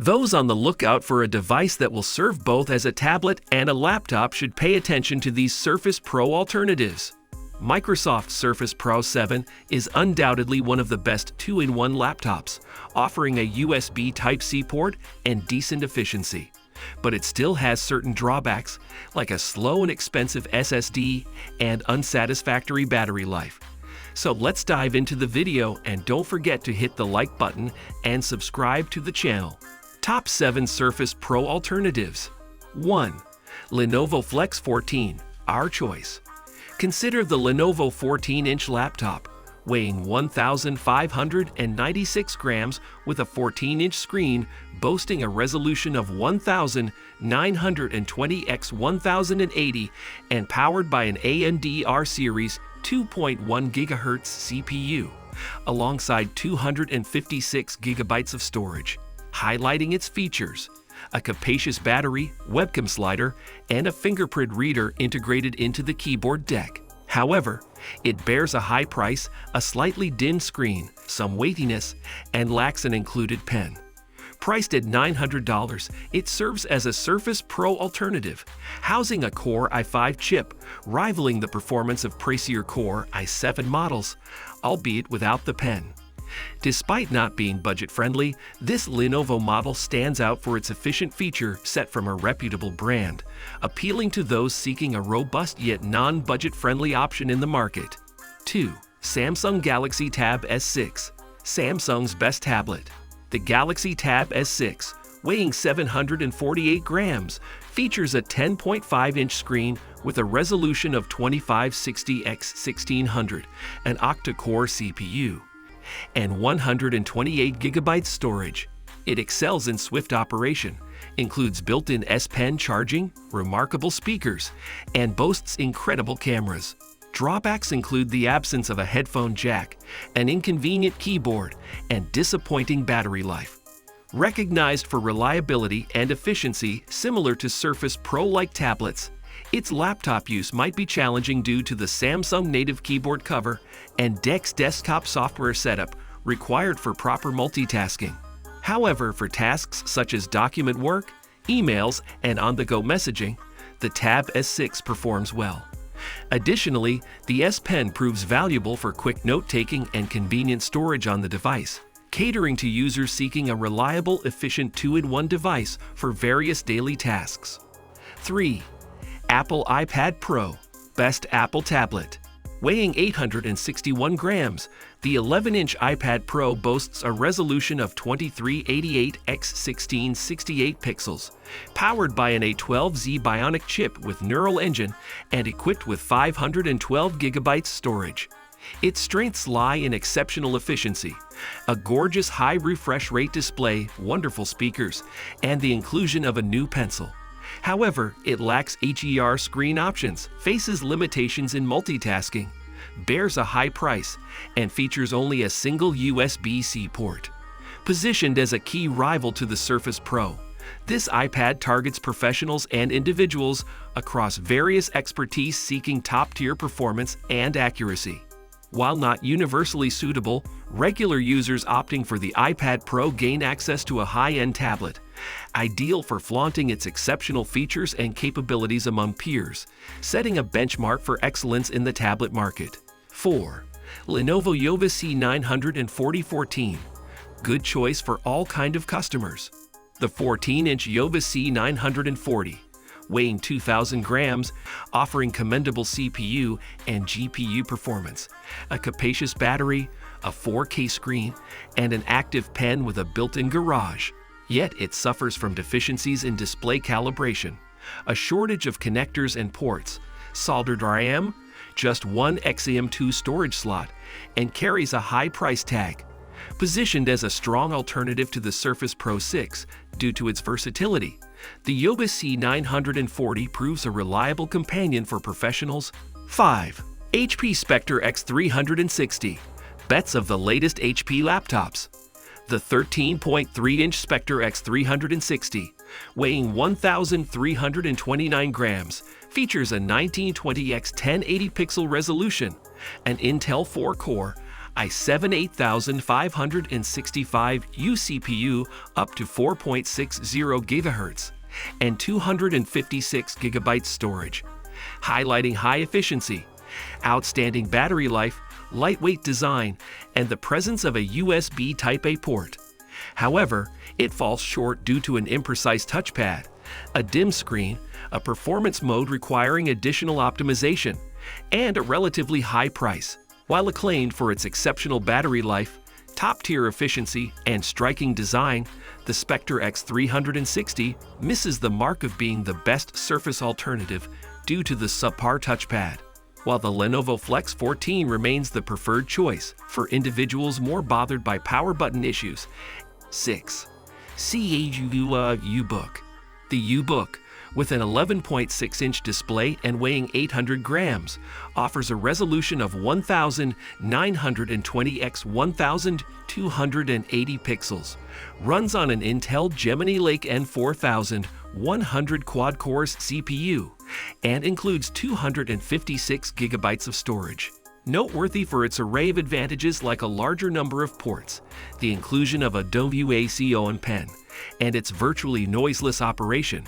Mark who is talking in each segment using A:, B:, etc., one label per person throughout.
A: Those on the lookout for a device that will serve both as a tablet and a laptop should pay attention to these Surface Pro alternatives. Microsoft Surface Pro 7 is undoubtedly one of the best 2-in-1 laptops, offering a USB Type-C port and decent efficiency. But it still has certain drawbacks, like a slow and expensive SSD and unsatisfactory battery life. So let's dive into the video, and don't forget to hit the like button and subscribe to the channel. Top 7 Surface Pro alternatives. 1. Lenovo Flex 14, our choice. Consider the Lenovo 14-inch laptop, weighing 1,596 grams with a 14-inch screen boasting a resolution of 1,920 x 1080 and powered by an AMD R Series 2.1 GHz CPU, alongside 256 GB of storage. Highlighting its features: a capacious battery, webcam slider, and a fingerprint reader integrated into the keyboard deck. However, it bears a high price, a slightly dimmed screen, some weightiness, and lacks an included pen. Priced at $900, it serves as a Surface Pro alternative, housing a Core i5 chip, rivaling the performance of pricier Core i7 models, albeit without the pen. Despite not being budget-friendly, this Lenovo model stands out for its efficient feature set from a reputable brand, appealing to those seeking a robust yet non-budget-friendly option in the market. 2. Samsung Galaxy Tab S6, Samsung's best tablet. The Galaxy Tab S6, weighing 748 grams, features a 10.5-inch screen with a resolution of 2560 x 1600, an octa-core CPU, and 128 GB storage. It excels in swift operation, includes built-in S Pen charging, remarkable speakers, and boasts incredible cameras. Drawbacks include the absence of a headphone jack, an inconvenient keyboard, and disappointing battery life. Recognized for reliability and efficiency similar to Surface Pro-like tablets, its laptop use might be challenging due to the Samsung native keyboard cover and DeX desktop software setup required for proper multitasking. However, for tasks such as document work, emails, and on-the-go messaging, the Tab S6 performs well. Additionally, the S Pen proves valuable for quick note-taking and convenient storage on the device, catering to users seeking a reliable, efficient 2-in-1 device for various daily tasks. 3. Apple iPad Pro, best Apple tablet. Weighing 861 grams, the 11-inch iPad Pro boasts a resolution of 2388 x 1668 pixels, powered by an A12Z Bionic chip with neural engine and equipped with 512 GB storage. Its strengths lie in exceptional efficiency, a gorgeous high refresh rate display, wonderful speakers, and the inclusion of a new pencil. However, it lacks HDR screen options, faces limitations in multitasking, bears a high price, and features only a single USB-C port. Positioned as a key rival to the Surface Pro, this iPad targets professionals and individuals across various expertise seeking top-tier performance and accuracy. While not universally suitable, regular users opting for the iPad Pro gain access to a high-end tablet, ideal for flaunting its exceptional features and capabilities among peers, setting a benchmark for excellence in the tablet market. 4. Lenovo Yoga C940-14, good choice for all kind of customers. The 14-inch Yoga C940, weighing 2,000 grams, offering commendable CPU and GPU performance, a capacious battery, a 4K screen, and an active pen with a built-in garage. Yet it suffers from deficiencies in display calibration, a shortage of connectors and ports, soldered RAM, just one XM2 storage slot, and carries a high price tag. Positioned as a strong alternative to the Surface Pro 6 due to its versatility, the Yoga C940 proves a reliable companion for professionals. 5. HP Spectre X360, bets of the latest HP laptops. The 13.3-inch Spectre X360, weighing 1,329 grams, features a 1920 x 1080 pixel resolution, an Intel 4-core, i7 8565U CPU up to 4.60 GHz, and 256 GB storage, highlighting high efficiency, outstanding battery life, lightweight design, and the presence of a USB Type-A port. However, it falls short due to an imprecise touchpad, a dim screen, a performance mode requiring additional optimization, and a relatively high price. While acclaimed for its exceptional battery life, top-tier efficiency, and striking design, the Spectre X360 misses the mark of being the best Surface alternative due to the subpar touchpad, while the Lenovo Flex 14 remains the preferred choice for individuals more bothered by power button issues. 6. Chuwi UBook. The UBook, with an 11.6-inch display and weighing 800 grams, offers a resolution of 1920 x 1280 pixels, runs on an Intel Gemini Lake N4100 quad-cores CPU, and includes 256 GB of storage. Noteworthy for its array of advantages like a larger number of ports, the inclusion of a WACO pen, and its virtually noiseless operation,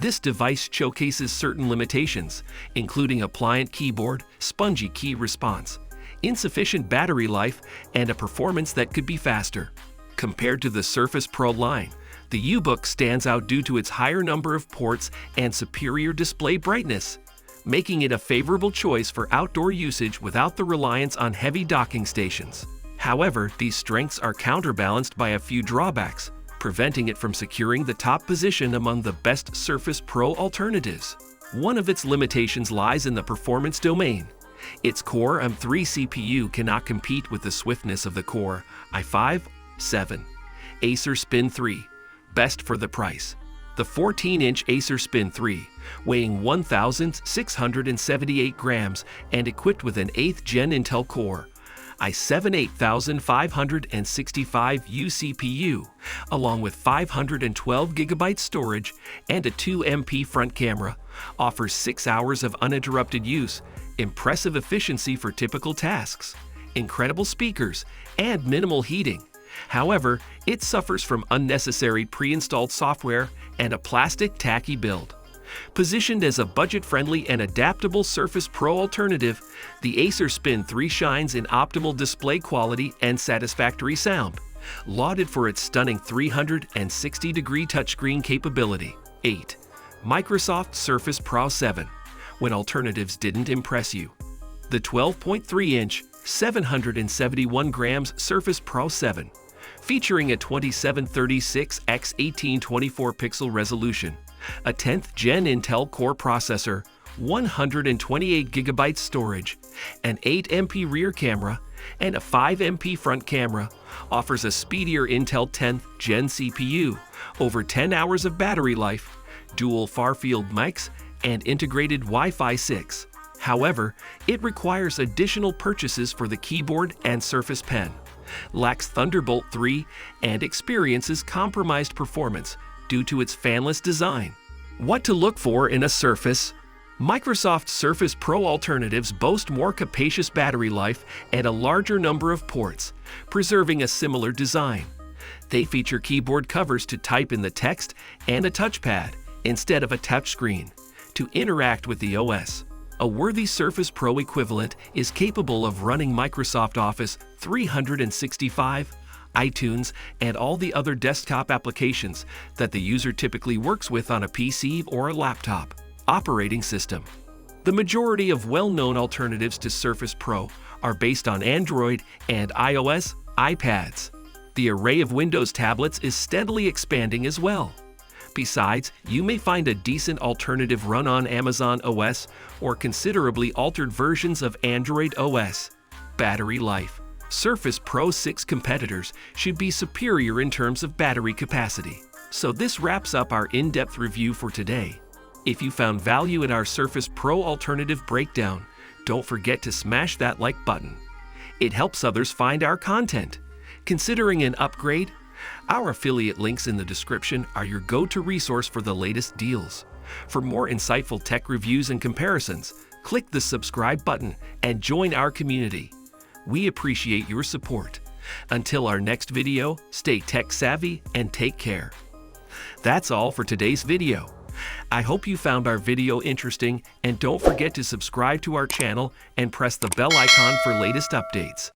A: this device showcases certain limitations, including a pliant keyboard, spongy key response, insufficient battery life, and a performance that could be faster. Compared to the Surface Pro line, the UBook stands out due to its higher number of ports and superior display brightness, making it a favorable choice for outdoor usage without the reliance on heavy docking stations. However, these strengths are counterbalanced by a few drawbacks, preventing it from securing the top position among the best Surface Pro alternatives. One of its limitations lies in the performance domain. Its Core M3 CPU cannot compete with the swiftness of the Core i5-7 Acer Spin 3, best for the price. The 14-inch Acer Spin 3, weighing 1,678 grams and equipped with an 8th Gen Intel Core i7 8565U CPU, along with 512 GB storage and a 2MP front camera, offers 6 hours of uninterrupted use, impressive efficiency for typical tasks, incredible speakers, and minimal heating. However, it suffers from unnecessary pre-installed software and a plastic tacky build. Positioned as a budget-friendly and adaptable Surface Pro alternative, the Acer Spin 3 shines in optimal display quality and satisfactory sound, lauded for its stunning 360-degree touchscreen capability. 8. Microsoft Surface Pro 7, when alternatives didn't impress you. The 12.3-inch, 771 grams Surface Pro 7, featuring a 2736 x 1824 pixel resolution, a 10th Gen Intel Core processor, 128 GB storage, an 8MP rear camera, and a 5MP front camera, offers a speedier Intel 10th Gen CPU, over 10 hours of battery life, dual far-field mics, and integrated Wi-Fi 6. However, it requires additional purchases for the keyboard and Surface Pen, lacks Thunderbolt 3, and experiences compromised performance due to its fanless design. What to look for in a Surface? Microsoft Surface Pro alternatives boast more capacious battery life and a larger number of ports, preserving a similar design. They feature keyboard covers to type in the text and a touchpad instead of a touchscreen to interact with the OS. A worthy Surface Pro equivalent is capable of running Microsoft Office 365, iTunes, and all the other desktop applications that the user typically works with on a PC or a laptop. Operating system. The majority of well-known alternatives to Surface Pro are based on Android and iOS iPads. The array of Windows tablets is steadily expanding as well. Besides, you may find a decent alternative run on Amazon OS or considerably altered versions of Android OS. Battery life. Surface Pro 6 competitors should be superior in terms of battery capacity. So this wraps up our in-depth review for today. If you found value in our Surface Pro alternative breakdown, don't forget to smash that like button. It helps others find our content. Considering an upgrade? Our affiliate links in the description are your go-to resource for the latest deals. For more insightful tech reviews and comparisons, click the subscribe button and join our community. We appreciate your support. Until our next video, stay tech savvy and take care. That's all for today's video. I hope you found our video interesting, and don't forget to subscribe to our channel and press the bell icon for latest updates.